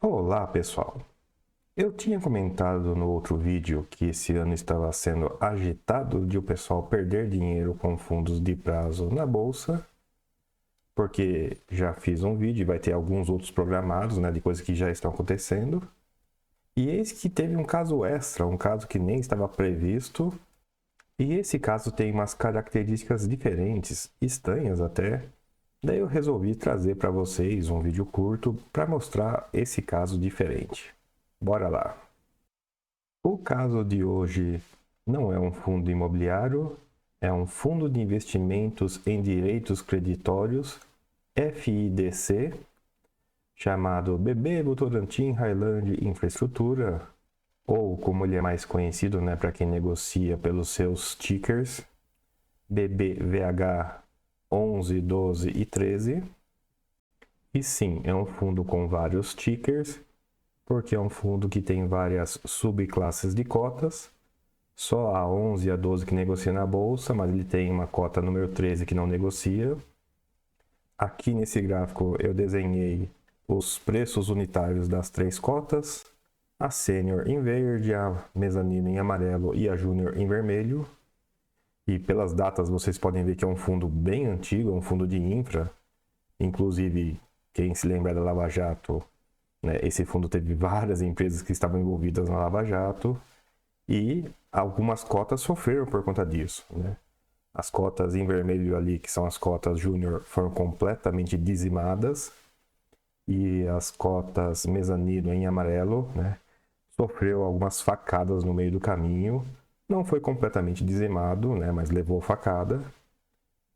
Olá, pessoal! Eu tinha comentado no outro vídeo que esse ano estava sendo agitado de o pessoal perder dinheiro com fundos de prazo na bolsa, porque já fiz um vídeo e vai ter alguns outros programados, né, de coisas que já estão acontecendo. E eis que teve um caso extra, um caso que nem estava previsto, e esse caso tem umas características diferentes, estranhas até. Daí eu resolvi trazer para vocês um vídeo curto para mostrar esse caso diferente. Bora lá! O caso de hoje não é um fundo imobiliário, é um fundo de investimentos em direitos creditórios, FIDC, chamado BB Votorantim Highland Infraestrutura, ou como ele é mais conhecido, né, para quem negocia pelos seus tickers, BBVH 11, 12 e 13. E sim, é um fundo com vários tickers, porque é um fundo que tem várias subclasses de cotas. Só a 11 e a 12 que negocia na bolsa, mas ele tem uma cota número 13 que não negocia. Aqui nesse gráfico eu desenhei os preços unitários das três cotas, a Sênior em verde, a Mezanino em amarelo e a Júnior em vermelho. E pelas datas vocês podem ver que é um fundo bem antigo, é um fundo de infra. Inclusive, quem se lembra da Lava Jato, né, esse fundo teve várias empresas que estavam envolvidas na Lava Jato e algumas cotas sofreram por conta disso, né? As cotas em vermelho ali, que são as cotas júnior, foram completamente dizimadas e as cotas mezanino em amarelo, né, sofreu algumas facadas no meio do caminho. Não foi completamente dizimado, né, mas levou facada.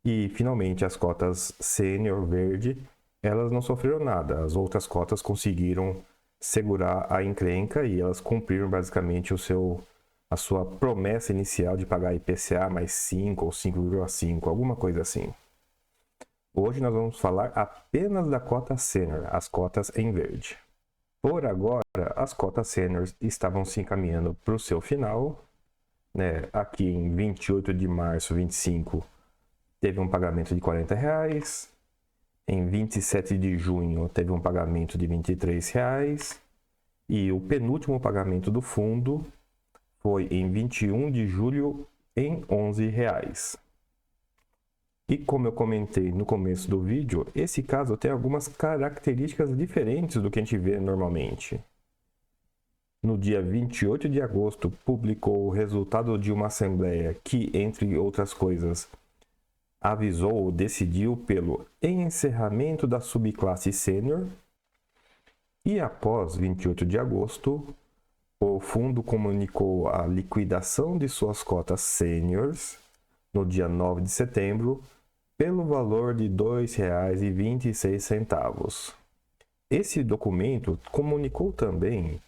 E finalmente as cotas sênior verde, elas não sofreram nada. As outras cotas conseguiram segurar a encrenca e elas cumpriram basicamente a sua promessa inicial de pagar IPCA mais 5 ou 5,5, alguma coisa assim. Hoje nós vamos falar apenas da cota sênior, as cotas em verde. Por agora, as cotas sênior estavam se encaminhando para o seu final, né? Aqui em 28 de março, 25, teve um pagamento de R$40. Em 27 de junho, teve um pagamento de R$23. E o penúltimo pagamento do fundo foi em 21 de julho, em R$11. E como eu comentei no começo do vídeo, esse caso tem algumas características diferentes do que a gente vê normalmente. No dia 28 de agosto, publicou o resultado de uma assembleia que, entre outras coisas, avisou ou decidiu pelo encerramento da subclasse sênior. E após 28 de agosto, o fundo comunicou a liquidação de suas cotas sêniors no dia 9 de setembro pelo valor de R$ 2,26. Esse documento comunicou também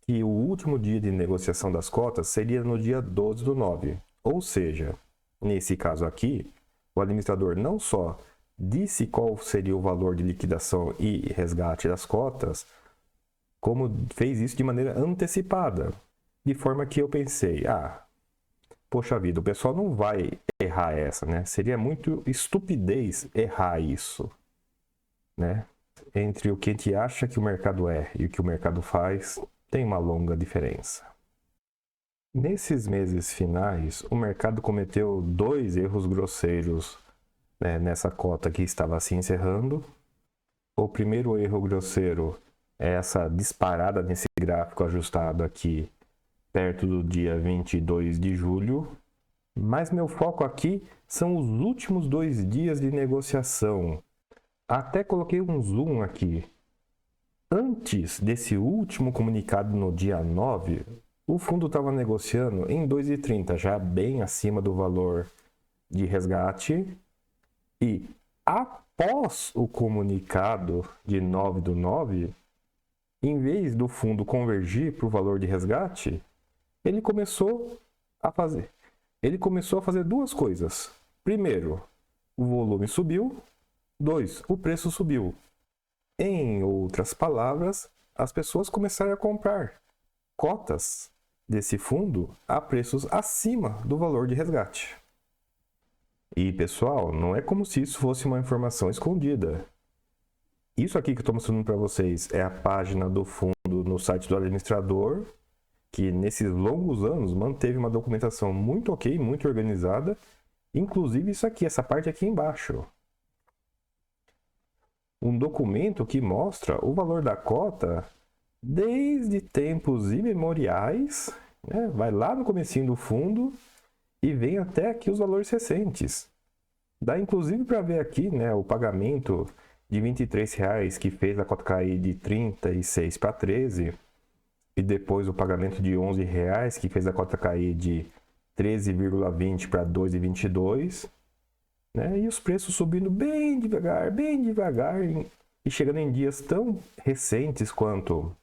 que o último dia de negociação das cotas seria no dia 12/9, ou seja, nesse caso aqui, o administrador não só disse qual seria o valor de liquidação e resgate das cotas, como fez isso de maneira antecipada, de forma que eu pensei, poxa vida, o pessoal não vai errar essa, né? Seria muito estupidez errar isso, né? Entre o que a gente acha que o mercado é e o que o mercado faz, tem uma longa diferença. Nesses meses finais, o mercado cometeu dois erros grosseiros, né, nessa cota que estava se encerrando. O primeiro erro grosseiro é essa disparada nesse gráfico ajustado aqui, perto do dia 22 de julho. Mas meu foco aqui são os últimos 2 dias de negociação. Até coloquei um zoom aqui. Antes desse último comunicado no dia 9, o fundo estava negociando em 2,30, já bem acima do valor de resgate. E após o comunicado de 9/9, em vez do fundo convergir para o valor de resgate, ele começou a fazer duas coisas. Primeiro, o volume subiu. 2, o preço subiu. Em outras palavras, as pessoas começaram a comprar cotas desse fundo a preços acima do valor de resgate. E, pessoal, não é como se isso fosse uma informação escondida. Isso aqui que eu estou mostrando para vocês é a página do fundo no site do administrador, que nesses longos anos manteve uma documentação muito ok, muito organizada. Inclusive isso aqui, essa parte aqui embaixo. Um documento que mostra o valor da cota desde tempos imemoriais, né? Vai lá no comecinho do fundo e vem até aqui os valores recentes. Dá inclusive para ver aqui, né, o pagamento de R$ 23,00 que fez a cota cair de 36 para 13, e depois o pagamento de R$ 11,00 que fez a cota cair de 13,20 para 2,22, né? E os preços subindo bem devagar, e chegando em dias tão recentes quanto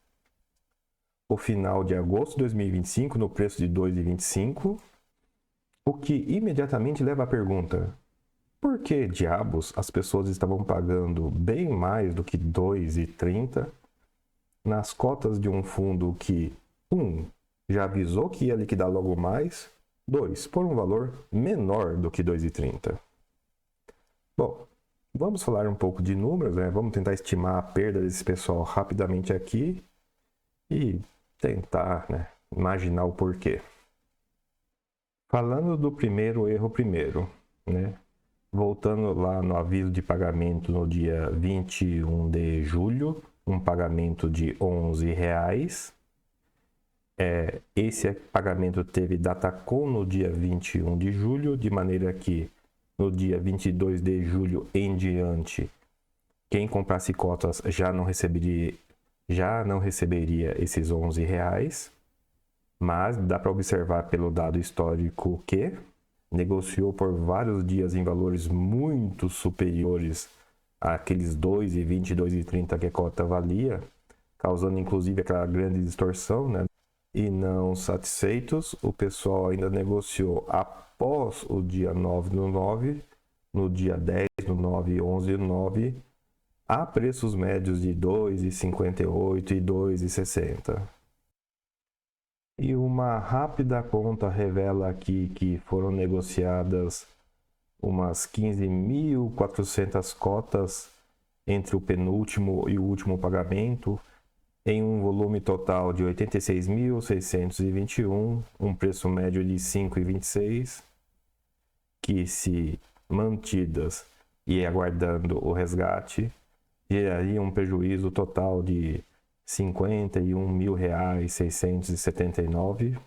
o final de agosto de 2025, no preço de 2,25, o que imediatamente leva à pergunta: por que diabos as pessoas estavam pagando bem mais do que 2,30 nas cotas de um fundo que, 1, já avisou que ia liquidar logo mais, 2, por um valor menor do que 2,30? Bom, vamos falar um pouco de números, né? Vamos tentar estimar a perda desse pessoal rapidamente aqui e tentar, né, imaginar o porquê. Falando do primeiro erro né? Voltando lá no aviso de pagamento no dia 21 de julho, um pagamento de R$ 11,00. Esse pagamento teve datacom no dia 21 de julho, de maneira que no dia 22 de julho em diante, quem comprasse cotas já não receberia esses R$ 11,00. Mas dá para observar pelo dado histórico que negociou por vários dias em valores muito superiores àqueles 2,20, 2,30 que a cota valia, causando inclusive aquela grande distorção, né? E não satisfeitos, o pessoal ainda negociou após o dia 9/9, no dia 10/9 e 11/9, a preços médios de 2,58 e 2,60. E uma rápida conta revela aqui que foram negociadas umas 15.400 cotas entre o penúltimo e o último pagamento, em um volume total de 86.621, um preço médio de 5,26, que, se mantidas e aguardando o resgate, geraria um prejuízo total de R$ 51.679,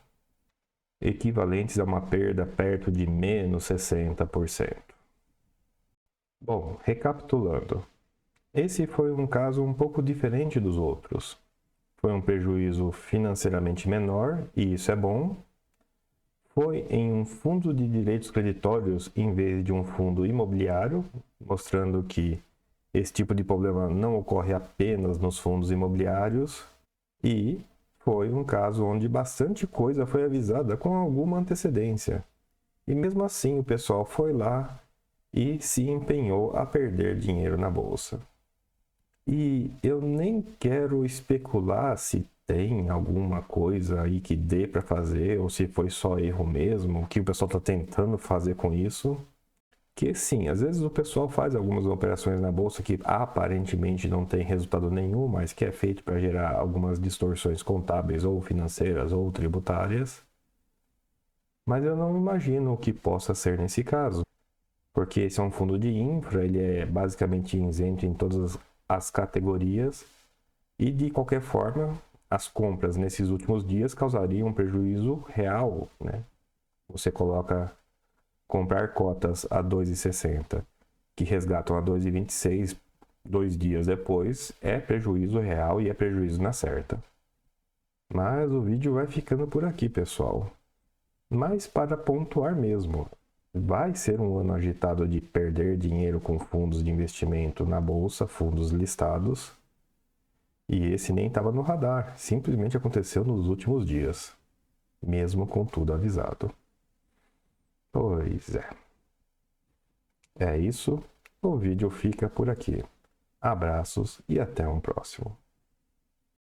equivalentes a uma perda perto de menos 60%. Bom, recapitulando, esse foi um caso um pouco diferente dos outros. Foi um prejuízo financeiramente menor, e isso é bom. Foi em um fundo de direitos creditórios em vez de um fundo imobiliário, mostrando que esse tipo de problema não ocorre apenas nos fundos imobiliários. E foi um caso onde bastante coisa foi avisada com alguma antecedência. E mesmo assim o pessoal foi lá e se empenhou a perder dinheiro na bolsa. E eu nem quero especular se tem alguma coisa aí que dê para fazer, ou se foi só erro mesmo, o que o pessoal está tentando fazer com isso. Que sim, às vezes o pessoal faz algumas operações na bolsa que aparentemente não tem resultado nenhum, mas que é feito para gerar algumas distorções contábeis ou financeiras ou tributárias. Mas eu não imagino o que possa ser nesse caso, porque esse é um fundo de infra, ele é basicamente isento em todas as categorias, e de qualquer forma as compras nesses últimos dias causariam um prejuízo real, né? Você coloca comprar cotas a 2,60 que resgatam a 2,26 2 dias depois, é prejuízo real e é prejuízo na certa. Mas o vídeo vai ficando por aqui, pessoal. Mas para pontuar mesmo, vai ser um ano agitado de perder dinheiro com fundos de investimento na bolsa, fundos listados. E esse nem estava no radar, simplesmente aconteceu nos últimos dias, mesmo com tudo avisado. Pois é. É isso, o vídeo fica por aqui. Abraços e até um próximo.